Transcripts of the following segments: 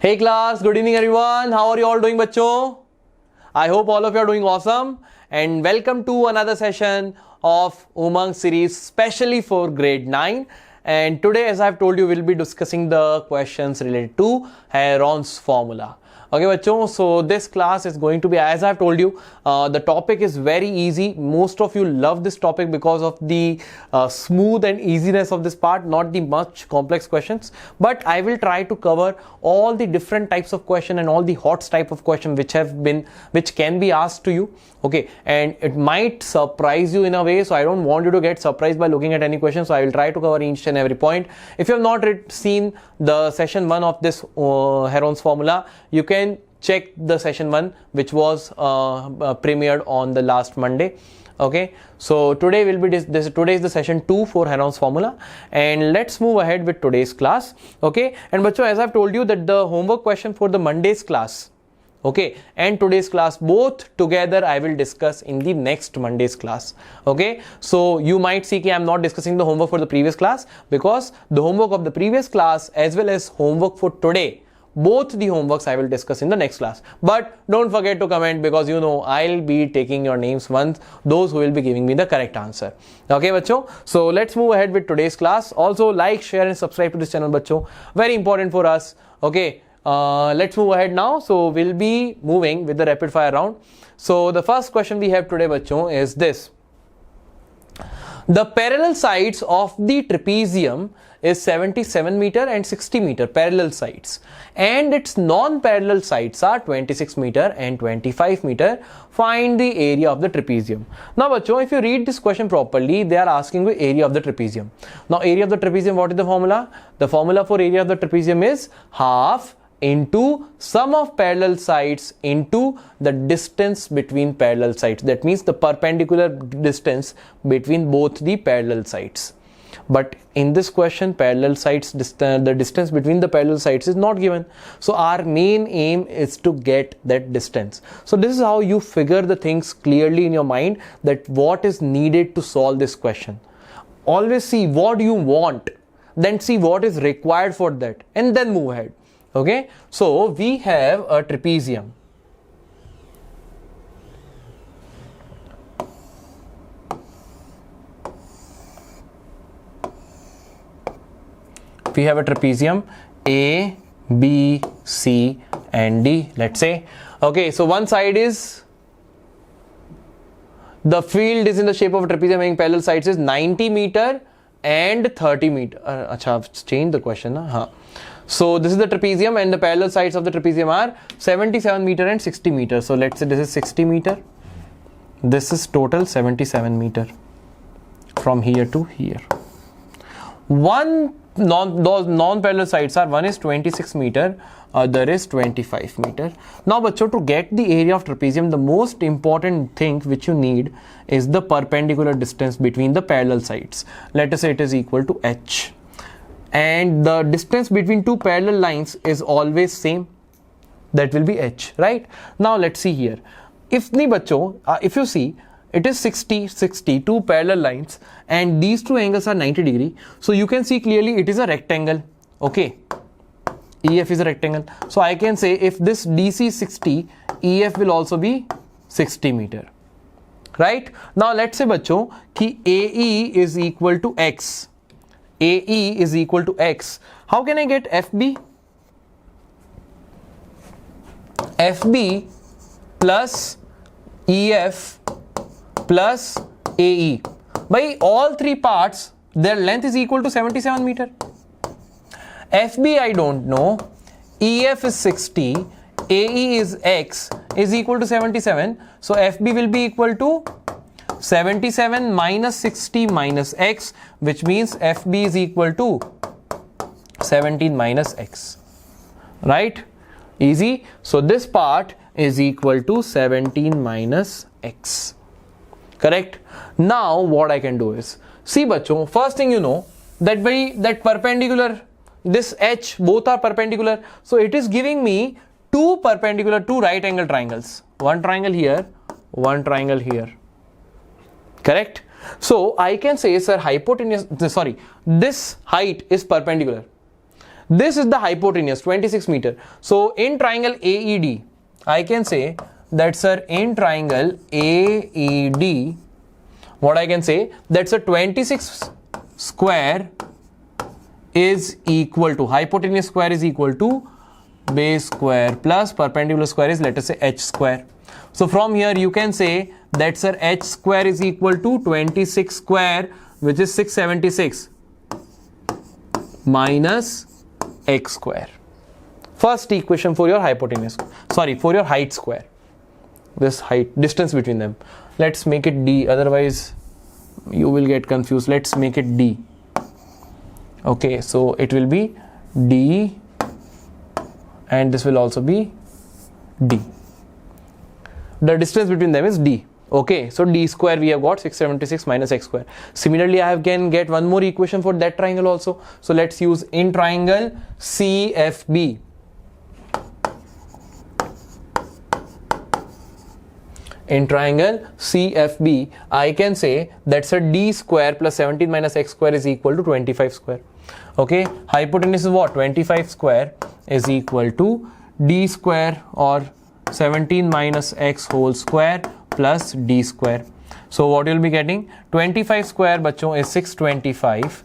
Hey class, good evening everyone. How are you all doing बच्चों? I hope all of you are doing awesome and welcome to another session of Umang series specially for grade 9. And today, as I've told you, we'll be discussing the questions related to Heron's formula. Okay बच्चों, so this class is going to be, as I've told you, the topic is very easy. Most of you love this topic because of the smooth and easiness of this part, not the much complex questions. But I will try to cover all the different types of question and all the hot type of question which can be asked to you. Okay, and it might surprise you in a way, so I don't want you to get surprised by looking at any question. So I will try to cover each and every point. If you have not seen the session 1 of this Heron's formula, you can check the session 1 which was premiered on the last Monday. Okay, so today will be today is the session 2 for Heron's formula, and let's move ahead with today's class. Okay, and bachcho, as I've told you that the homework question for the Monday's class, okay, and today's class both together I will discuss in the next Monday's class. Okay, so you might see that I'm not discussing the homework for the previous class because the homework of the previous class as well as homework for today, both the homeworks I will discuss in the next class. But don't forget to comment because you know I'll be taking your names once, those who will be giving me the correct answer. Okay bachcho, so let's move ahead with today's class. Also like, share and subscribe to this channel bachcho, very important for us. Okay, let's move ahead now. So we'll be moving with the rapid fire round. So the first question we have today bachcho is this: the parallel sides of the trapezium is 77 meter and 60 meter parallel sides, and its non-parallel sides are 26 meter and 25 meter. Find the area of the trapezium. Now bachcho, if you read this question properly, they are asking the area of the trapezium. Now area of the trapezium, what is the formula? The formula for area of the trapezium is half into sum of parallel sides into the distance between parallel sides. That means the perpendicular distance between both the parallel sides. But in this question, parallel sides, the distance between the parallel sides is not given. So our main aim is to get that distance. So this is how you figure the things clearly in your mind, that what is needed to solve this question. Always see what you want, then see what is required for that, and then move ahead. Okay, so we have a trapezium. We have a trapezium A, B, C and D, let's say. Okay, so one side is, the field is in the shape of a trapezium having parallel sides is 90 meter and 30 meter. Acha, I've changed the question. So this is the trapezium and the parallel sides of the trapezium are 77 meter and 60 meter. So let's say this is 60 meter. This is total 77 meter from here to here. Those non-parallel sides are, one is 26 meter, other is 25 meter. Now bachcho, to get the area of trapezium, the most important thing which you need is the perpendicular distance between the parallel sides. Let us say it is equal to h. And the distance between two parallel lines is always same, that will be h, right? Now let's see here, if you see it is 60, two parallel lines and these two angles are 90 degree, so you can see clearly it is a rectangle. Okay, EF is a rectangle, so I can say if this DC is 60, EF will also be 60 meter, right? Now let's say bachcho ki AE is equal to x. AE is equal to x. How can I get FB? FB plus EF plus AE. By all three parts, their length is equal to 77 meter. FB I don't know. EF is 60. AE is x is equal to 77. So FB will be equal to 77 minus 60 minus x, which means FB is equal to 17 minus x, right? Easy. So this part is equal to 17 minus x, correct? Now what I can do is, see bachcho, first thing you know that by that perpendicular, this h, both are perpendicular, so it is giving me two right angle triangles, one triangle here, one triangle here, correct? So I can say, sir, this height is perpendicular. This is the hypotenuse, 26 meter. So in triangle AED, I can say that, sir, in triangle AED, what I can say, that's a 26 square is equal to, hypotenuse square is equal to base square plus perpendicular square is, let us say, h square. So from here you can say that, sir, h square is equal to 26 square, which is 676 minus x square. First equation for your hypotenuse, sorry, for your height square, this height, distance between them. Let's make it d, otherwise you will get confused. Let's make it d. Okay, so it will be d, and this will also be d. The distance between them is d. Okay, so d square we have got 676 minus x square. Similarly, I can get one more equation for that triangle also. So let's use in triangle CFB. In triangle CFB, I can say that's a d square plus 17 minus x square is equal to 25 square. Okay, hypotenuse is what? 25 square is equal to d square or 17 minus x whole square plus d square. So what you'll be getting, 25 square bachon is 625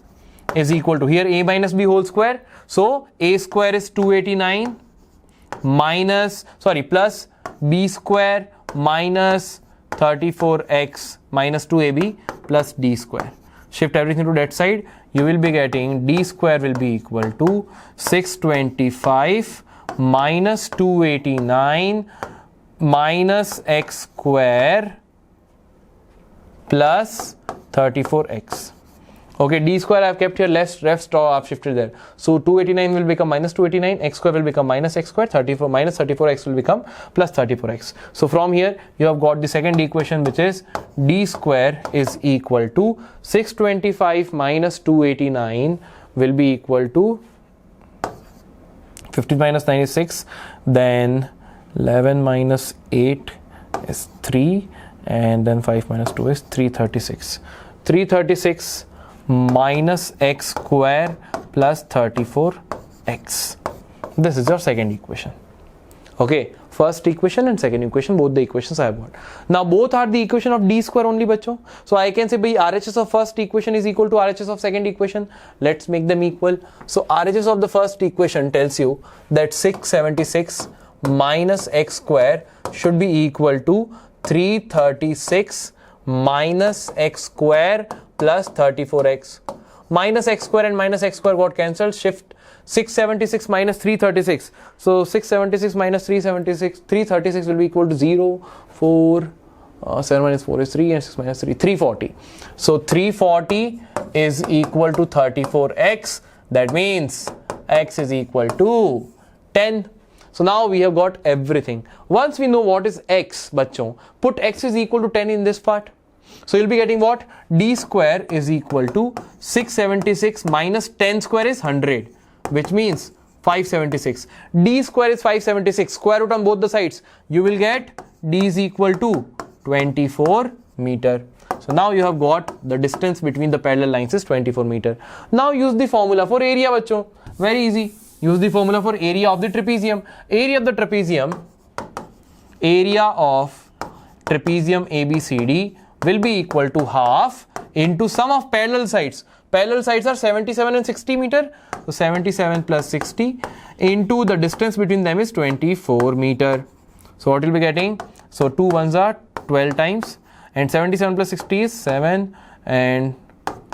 is equal to, here a minus b whole square, so a square is 289 minus, sorry, plus b square minus 34x minus 2ab plus d square. Shift everything to that side, you will be getting d square will be equal to 625 minus 289 minus x square plus 34x. Okay, d square I have kept here, less rest I have shifted there. So 289 will become minus 289, x square will become minus x square, 34 minus 34x will become plus 34x. So from here you have got the second equation, which is d square is equal to 625 minus 289 will be equal to 50 minus 96, then 11 minus 8 is 3, and then 5 minus 2 is 336. 336 minus x square plus 34x. This is your second equation. Okay, first equation and second equation, both the equations I have got. Now both are the equation of d square only, bacho. So I can say by RHS of first equation is equal to RHS of second equation. Let's make them equal. So RHS of the first equation tells you that 676 minus x square should be equal to 336 minus x square plus 34x. Minus x square and minus x square got cancelled. Shift 676 minus 336. So 676 minus 376, 336 will be equal to 0, 4, 7 minus 4 is 3, and 6 minus 3, 340. So 340 is equal to 34x. That means x is equal to 10. So now we have got everything. Once we know what is x, bachon, put x is equal to 10 in this part. So you'll be getting what? D square is equal to 676 minus 10 square is 100, which means 576. D square is 576. Square root on both the sides. You will get D is equal to 24 meter. So now you have got the distance between the parallel lines is 24 meter. Now use the formula for area, bachon. Very easy. Use the formula for area of the trapezium. Area of the trapezium, area of trapezium ABCD will be equal to half into sum of parallel sides. Parallel sides are 77 and 60 meter. So 77 plus 60 into the distance between them is 24 meter. So what will be getting? So 2 ones are 12 times, and 77 plus 60 is 7, and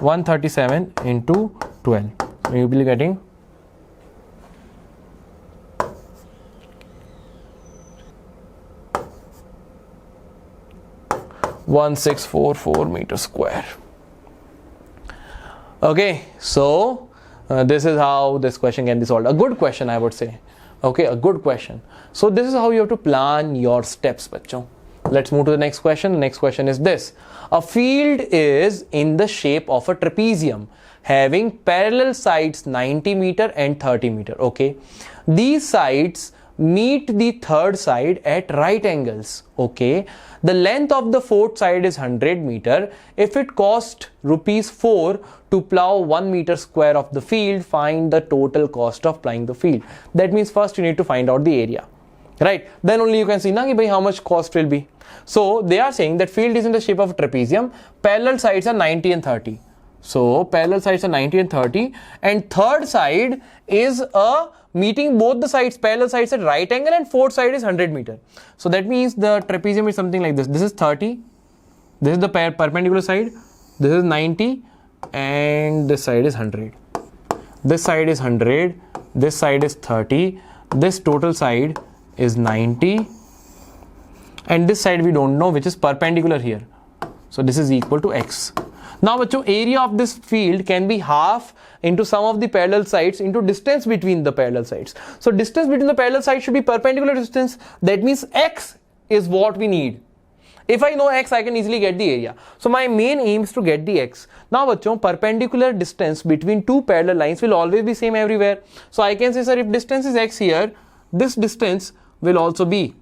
137 into 12. So you will be getting 1644 meter square. Okay, so this is how this question can be solved. A good question, I would say. Okay, a good question. So this is how you have to plan your steps, bachon. Let's move to the next question. The next question is this. A field is in the shape of a trapezium having parallel sides 90 meter and 30 meter. Okay, these sides meet the third side at right angles. Okay, the length of the fourth side is 100 meter. If it cost rupees 4 to plow 1 meter square of the field, find the total cost of plowing the field. That means first you need to find out the area, right? Then only you can see na, ki bhai, how much cost will be. So they are saying that field is in the shape of a trapezium. Parallel sides are 90 and 30. So parallel sides are 90 and 30, and third side is a meeting both the sides, parallel sides at right angle, and fourth side is 100 meter. So that means the trapezium is something like this. This is 30, this is the perpendicular side, this is 90, and this side is 100. This side is 100, this side is 30, this total side is 90, and this side we don't know, which is perpendicular here. So this is equal to x. Now, bachcho, area of this field can be half into sum of the parallel sides into distance between the parallel sides. So distance between the parallel sides should be perpendicular distance. That means x is what we need. If I know x, I can easily get the area. So my main aim is to get the x. Now, bachcho, perpendicular distance between two parallel lines will always be same everywhere. So I can say, sir, if distance is x here, this distance will also be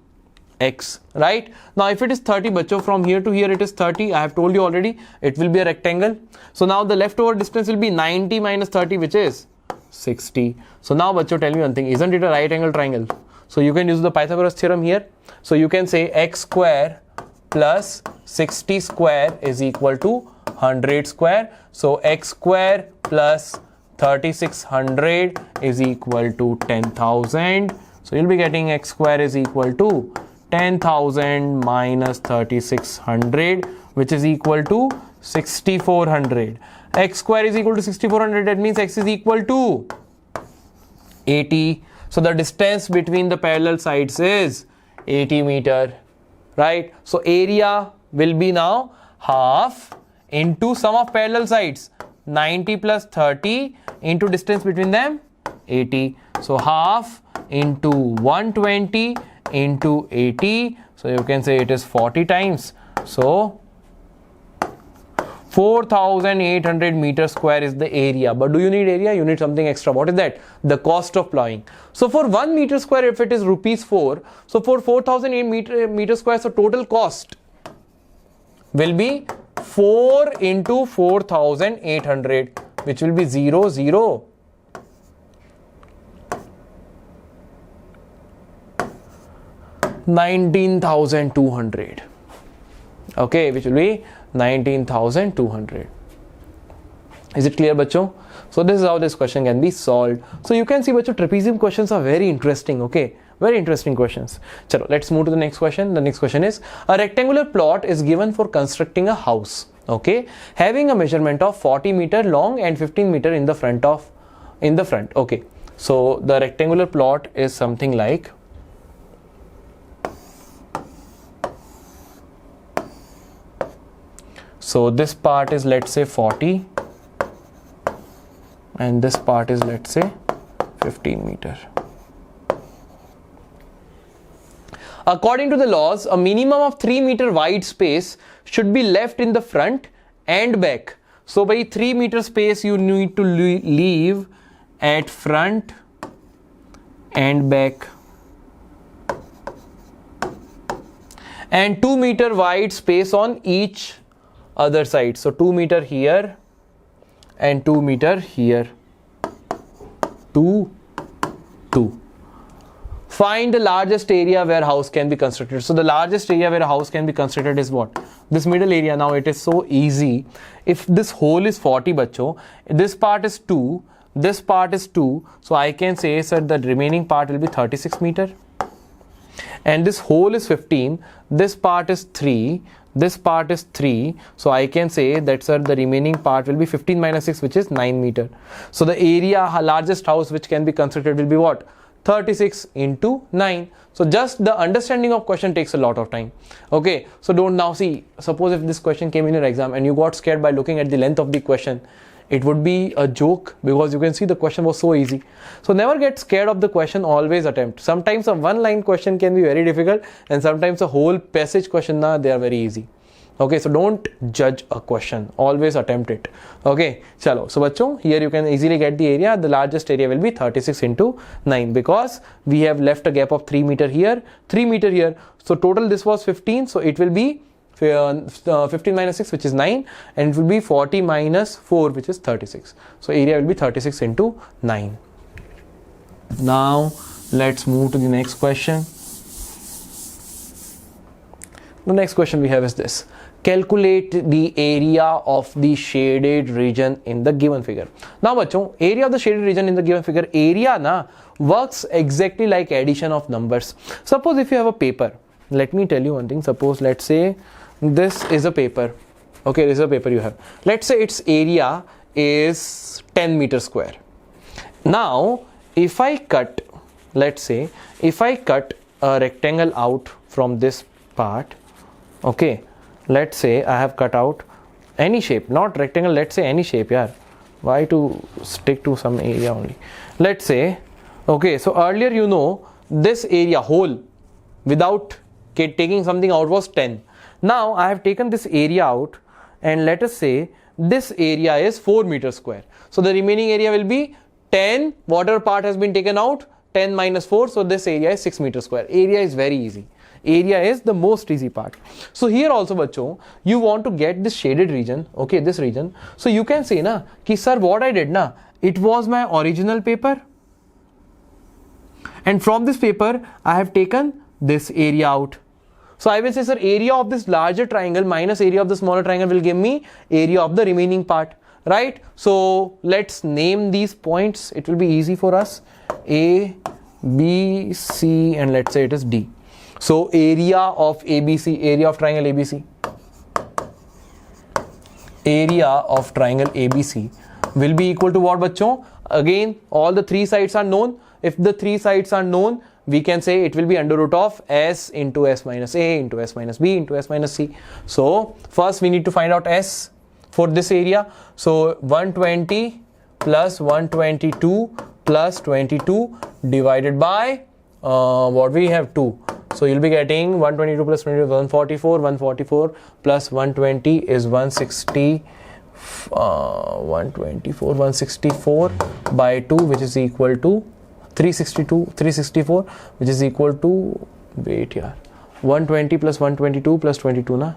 x, right? Now if it is 30, bachcho, from here to here it is 30. I have told you already, it will be a rectangle. So now the leftover distance will be 90 minus 30, which is 60. So now, bachcho, tell me one thing, isn't it a right angle triangle? So you can use the Pythagoras theorem here. So you can say x square plus 60 square is equal to 100 square. So x square plus 3600 is equal to 10,000. So you'll be getting x square is equal to 10,000 minus 3600, which is equal to 6400. X square is equal to 6400. That means x is equal to 80. So the distance between the parallel sides is 80 meter, right? So area will be now half into sum of parallel sides, 90 plus 30 into distance between them, 80. So half into 120 into 80. So you can say it is 40 times. So 4,800 meters square is the area. But do you need area? You need something extra. What is that? The cost of plowing. So for 1 meter square, if it is rupees 4, so for 4,008 meter square, so total cost will be 4 into 4,800, which will be 0, 0. 19,200. Okay, which will be 19,200. Is it clear, bachcho? So this is how this question can be solved. So you can see, bachcho, trapezium questions are very interesting. Okay, very interesting questions. Chalo, let's move to the next question. The next question is, a rectangular plot is given for constructing a house. Okay, having a measurement of 40 meter long and 15 meter in the front. Okay, so the rectangular plot is something like, so this part is, let's say, 40 and this part is, let's say, 15 meter. According to the laws, a minimum of 3 meter wide space should be left in the front and back. So by 3 meter space you need to leave at front and back, and 2 meter wide space on each other side. So 2 meter here and 2 meter here. 2, 2. Find the largest area where house can be constructed. So the largest area where a house can be constructed is what? This middle area. Now it is so easy. If this whole is 40, bachcho, this part is 2, this part is 2. So I can say, sir, the remaining part will be 36 meter. And this whole is 15. This part is 3. This part is 3. So I can say that, sir, the remaining part will be 15 minus 6, which is 9 meter. So the area, largest house which can be constructed will be what? 36 into 9. So just the understanding of question takes a lot of time. Okay, so don't now see, suppose if this question came in your exam and you got scared by looking at the length of the question, it would be a joke, because you can see the question was so easy. So never get scared of the question, always attempt. Sometimes a one line question can be very difficult, and sometimes a whole passage question, they are very easy. Okay, so don't judge a question, always attempt it. Okay, chalo. So bachcho, here you can easily get the area. The largest area will be 36 into 9 because we have left a gap of 3 meter here, 3 meter here. So total this was 15, so it will be 15 minus 6, which is 9, and it will be 40 minus 4, which is 36. So area will be 36 into 9. Now let's move to the next question. The next question we have is this: calculate the area of the shaded region in the given figure. Now bachcho, area of the shaded region in the given figure, area na works exactly like addition of numbers. Suppose if you have a paper, let me tell you one thing. Suppose let's say this is a paper. Okay, this is a paper you have. Let's say its area is 10 meters square. Now if I cut, let's say if I cut a rectangle out from this part, okay, let's say I have cut out any shape, not rectangle, let's say any shape. Yeah, why to stick to some area only? Let's say, okay, so earlier you know this area whole without taking something out was 10. Now I have taken this area out, and let us say this area is 4 meters square. So the remaining area will be 10, whatever part has been taken out, 10 minus 4, so this area is 6 meters square. Area is very easy. Area is the most easy part. So here also bachcho, you want to get this shaded region, okay, this region. So you can say na ki sir, what I did na, it was my original paper, and from this paper I have taken this area out. So I will say, sir, area of this larger triangle minus area of the smaller triangle will give me area of the remaining part, right? So let's name these points. It will be easy for us. A, B, C, and let's say it is D. So area of ABC, area of triangle ABC, area of triangle ABC will be equal to what, bachcho? Again, all the three sides are known. If the three sides are known, we can say it will be under root of S into S minus A into S minus B into S minus C. So first we need to find out S for this area. So 120 plus 122 plus 22 divided by what we have 2. So you'll be getting 122 plus 22 144, 144 plus 120 is 160, 124, 164 by 2, which is equal to 364, which is equal to, wait here, 120 plus 122 plus 22 na,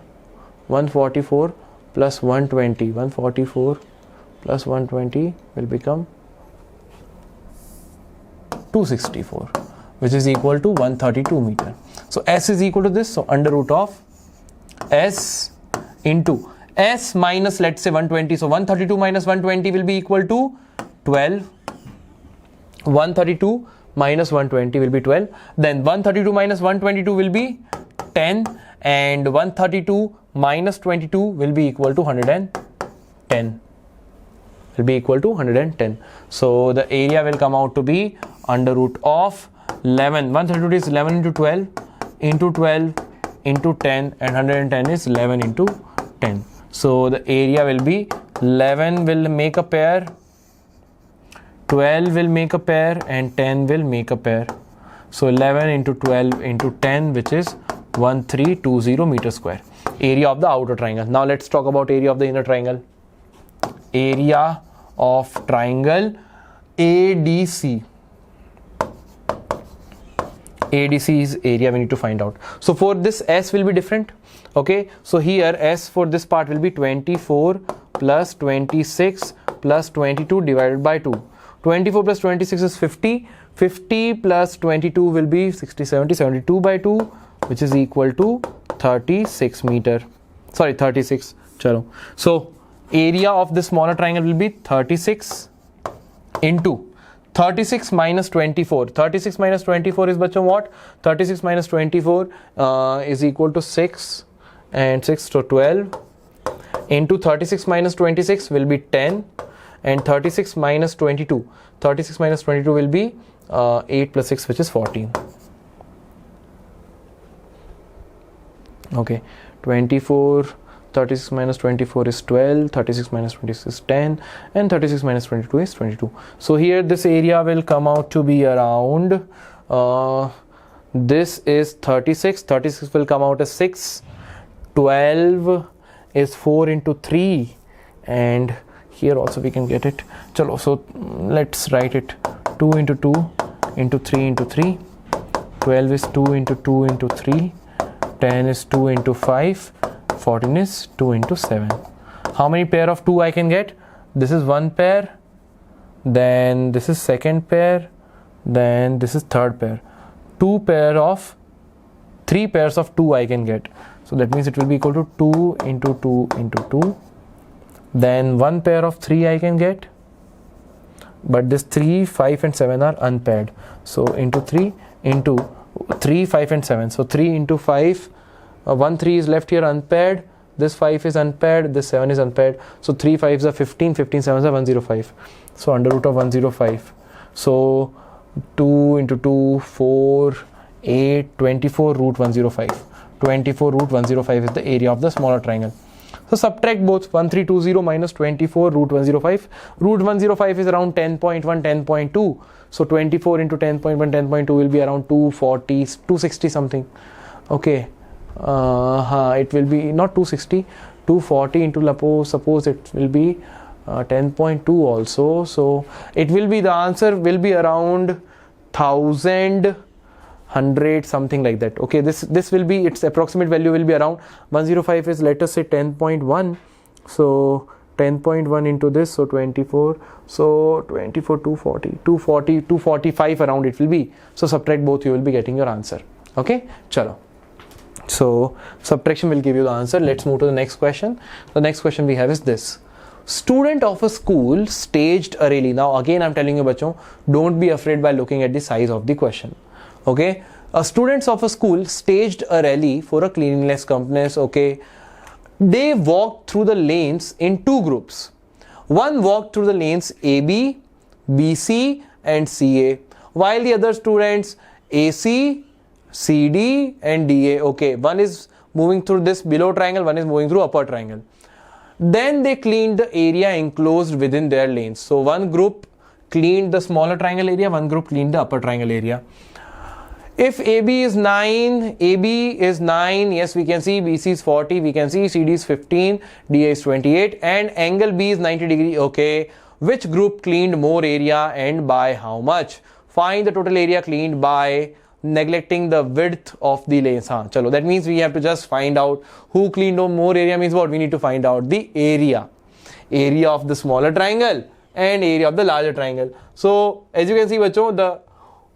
144 plus 120, 144 plus 120 will become 264, which is equal to 132 meter. So S is equal to this, so under root of S into S minus, let's say 120, so 132 minus 120 will be equal to 12. 132 minus 120 will be 12. Then 132 minus 122 will be 10, and 132 minus 22 will be equal to 110. Will be equal to 110. So the area will come out to be under root of 11. 132 is 11 into 12 into 12 into 10, and 110 is 11 into 10. So the area will be 11 will make a pair, 12 will make a pair, and 10 will make a pair. So 11 into 12 into 10, which is 1320 meter square. Area of the outer triangle. Now let's talk about area of the inner triangle. Area of triangle ADC. ADC is area we need to find out. So for this S will be different. Okay, so here S for this part will be 24 plus 26 plus 22 divided by 2. 24 plus 26 is 50. 50 plus 22 will be 60, 70, 72 by 2, which is equal to 36 meter. Sorry, 36. Chalo. So area of the smaller triangle will be 36 into 36 minus 24. 36 minus 24 is bachcho what? 36 minus 24 is equal to 6, and 6 to 12 into 36 minus 26 will be 10, and 36 minus 22. 36 minus 22 will be 8 plus 6, which is 14. Okay, 24, 36 minus 24 is 12, 36 minus 26 is 10, and 36 minus 22 is 22. So here this area will come out to be around, this is 36, 36 will come out as 6, 12 is 4 into 3, and here also we can get it. Chalo, so let's write it. 2 into 2 into 3 into 3. 12 is 2 into 2 into 3. 10 is 2 into 5. 14 is 2 into 7. How many pair of 2 I can get? This is one pair, then this is second pair, then this is third pair. 3 pairs of 2 I can get. So that means it will be equal to 2 into 2 into 2. Then 1 pair of 3 I can get, but this 3, 5 and 7 are unpaired. So into 3 into 3, 5 and 7. So 3 into 5, 1 3 is left here unpaired. This 5 is unpaired, this 7 is unpaired. So 3 5s are 15, 15 7s are 105. So under root of 105. So 2 into 2, 4, 8, 24 root 105. 24 root 105 is the area of the smaller triangle. So subtract both. 1320 minus 24 root 105. Root 105 is around 10.1, 10.2. So 24 into 10.1, 10.2 will be around 240, 260 something. Okay. It will be not 260, 240 into suppose it will be 10.2 also. So it will be, the answer will be around 1100 something like that. Okay, this will be, its approximate value will be around 105 is, let us say 10.1. so 10.1 into this, so 24, so 24 245 around it will be. So subtract both, you will be getting your answer. Okay, chalo. So subtraction will give you the answer. Let's move to the next question. The next question we have is this: student of a school staged a rally. Now again I'm telling you bachon, don't be afraid by looking at the size of the question. Okay, students of a school staged a rally for a cleanliness company. Okay, they walked through the lanes in 2 groups. One walked through the lanes AB, BC and CA, while the other students AC, CD and DA. Okay, one is moving through this below triangle, one is moving through upper triangle. Then they cleaned the area enclosed within their lanes. So one group cleaned the smaller triangle area, one group cleaned the upper triangle area. If AB is 9, yes we can see, BC is 40, we can see, CD is 15, DA is 28 and angle B is 90 degree. Okay, which group cleaned more area and by how much? Find the total area cleaned by neglecting the width of the lanes. Chalo, that means we have to just find out who cleaned more area. Means what? We need to find out the area of the smaller triangle and area of the larger triangle. So as you can see bacho,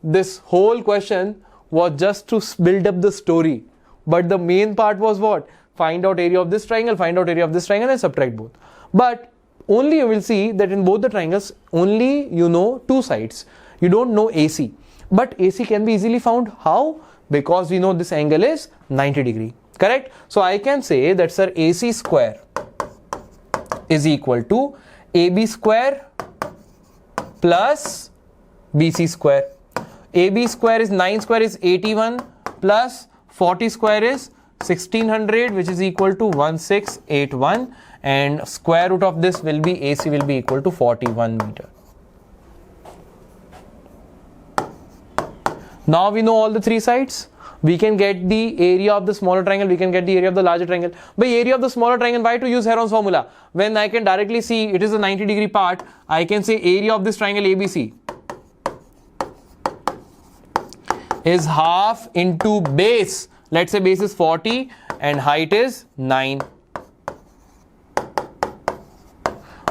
this whole question was just to build up the story, but the main part was what? Find out area of this triangle, find out area of this triangle and subtract both. But only you will see that in both the triangles only you know 2 sides, you don't know AC. But AC can be easily found. How? Because we know this angle is 90 degree. Correct? So I can say that sir, AC square is equal to AB square plus BC square. AB square is 9 square is 81 plus 40 square is 1600, which is equal to 1681, and square root of this will be AC will be equal to 41 meter. Now we know all the 3 sides. We can get the area of the smaller triangle, we can get the area of the larger triangle. By area of the smaller triangle, why to use Heron's formula? When I can directly see it is a 90 degree part, I can say area of this triangle ABC is half into base. Let's say base is 40 and height is 9.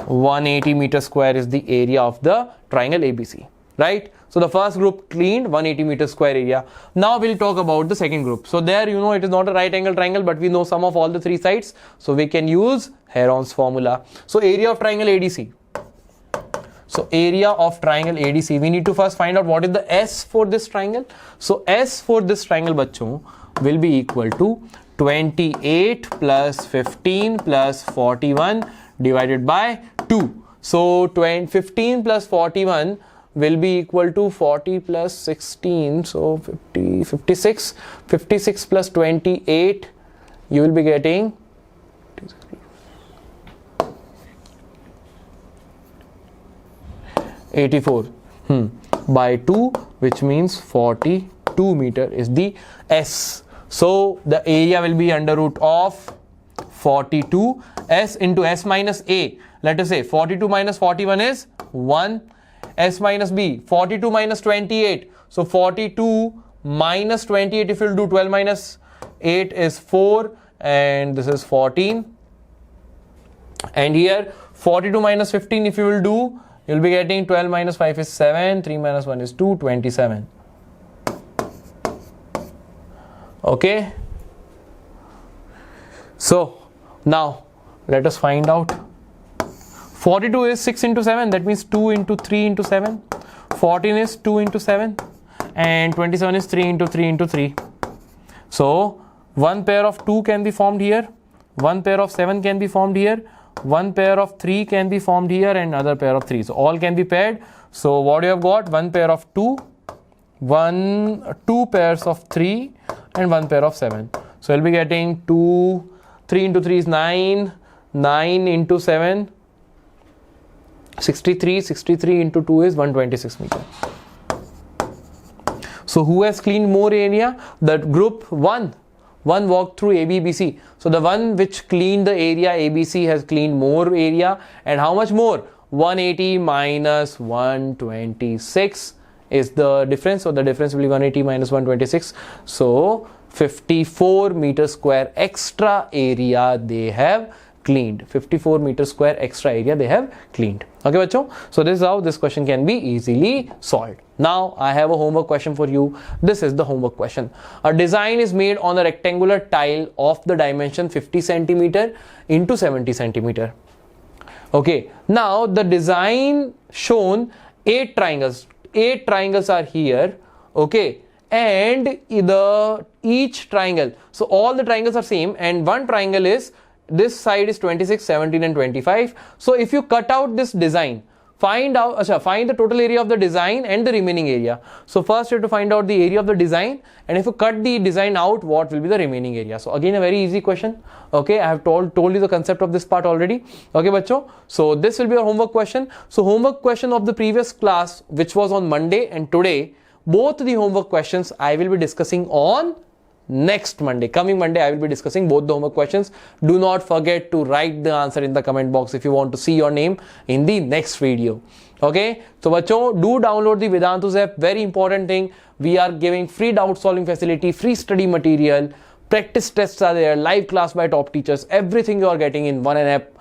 180 meter square is the area of the triangle ABC. Right? So the first group cleaned 180 meter square area. Now we'll talk about the second group. So there you know it is not a right angle triangle, but we know sum of all the 3 sides. So we can use Heron's formula. So area of triangle ADC. So area of triangle ADC, we need to first find out what is the S for this triangle. So S for this triangle bachcho will be equal to 28 plus 15 plus 41 divided by 2. So 15 plus 41 will be equal to 40 plus 16, so 56 plus 28, you will be getting 84 by 2, which means 42 meter is the S. So the area will be under root of 42. S into S minus A. Let us say 42 minus 41 is 1. S minus B, 42 minus 28. So 42 minus 28, if you'll do 12 minus 8 is 4, and this is 14. And here 42 minus 15, if you will do, you'll be getting 12 minus 5 is 7, 3 minus 1 is 2, 27. Okay. So now let us find out. 42 is 6 into 7, that means 2 into 3 into 7. 14 is 2 into 7, and 27 is 3 into 3 into 3. So one pair of 2 can be formed here, one pair of 7 can be formed here, one pair of 3 can be formed here, and another pair of 3. So all can be paired. So what you have got? One pair of 2, two pairs of 3, and one pair of 7. So you'll be getting 3 into 3 is 9, 9 into 7, 63, 63 into 2 is 126 meter. So who has cleaned more area? The group 1 walked through ABBC. So the one which cleaned the area ABC has cleaned more area. And how much more? 180 minus 126 is the difference. So the difference will be 180 minus 126. So 54 meter square extra area they have cleaned. 54 meter square extra area they have cleaned. Okay, bachcho? So this is how this question can be easily solved. Now I have a homework question for you. This is the homework question. A design is made on a rectangular tile of the dimension 50 centimeter into 70 centimeter. Okay, now the design shown 8 triangles. 8 triangles are here. Okay, and each triangle, so all the triangles are same, and one triangle is, this side is 26, 17 and 25. So if you cut out this design, find the total area of the design and the remaining area. So first you have to find out the area of the design, and if you cut the design out, what will be the remaining area? So again, a very easy question. Okay, I have told you the concept of this part already. Okay, bachcho. So this will be your homework question. So homework question of the previous class, which was on Monday, and today, both the homework questions I will be discussing on next Monday. Coming Monday, I will be discussing both the homework questions. Do not forget to write the answer in the comment box if you want to see your name in the next video. Okay, so bachcho, do download the Vedantu app. Very important thing, we are giving free doubt solving facility, free study material, practice tests are there, live class by top teachers, everything you are getting in one app,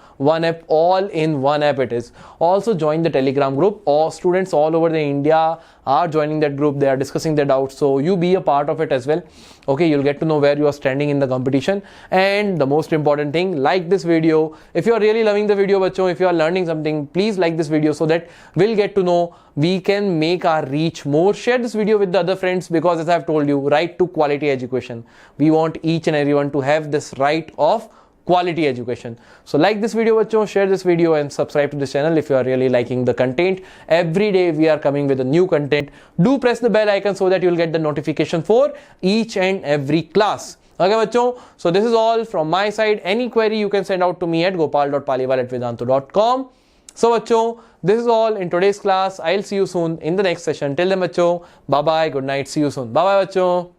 all in one app it is. Also join the Telegram group. All students all over the India are joining that group. They are discussing their doubts, so you be a part of it as well. Okay, you'll get to know where you are standing in the competition. And the most important thing, like this video. If you are really loving the video, bachcho, if you are learning something, please like this video so that we'll get to know, we can make our reach more. Share this video with the other friends, because as I have told you, right to quality education, we want each and everyone to have this right of quality education. So like this video, bachcho, share this video and subscribe to this channel if you are really liking the content. Every day we are coming with a new content. Do press the bell icon so that you will get the notification for each and every class. Okay, bachcho. So this is all from my side. Any query you can send out to me at gopal.paliwal@vedantu.com. So bachcho, this is all in today's class. I'll see you soon in the next session. Till then, bachcho, bye bye, good night, see you soon. Bye bye, bachcho.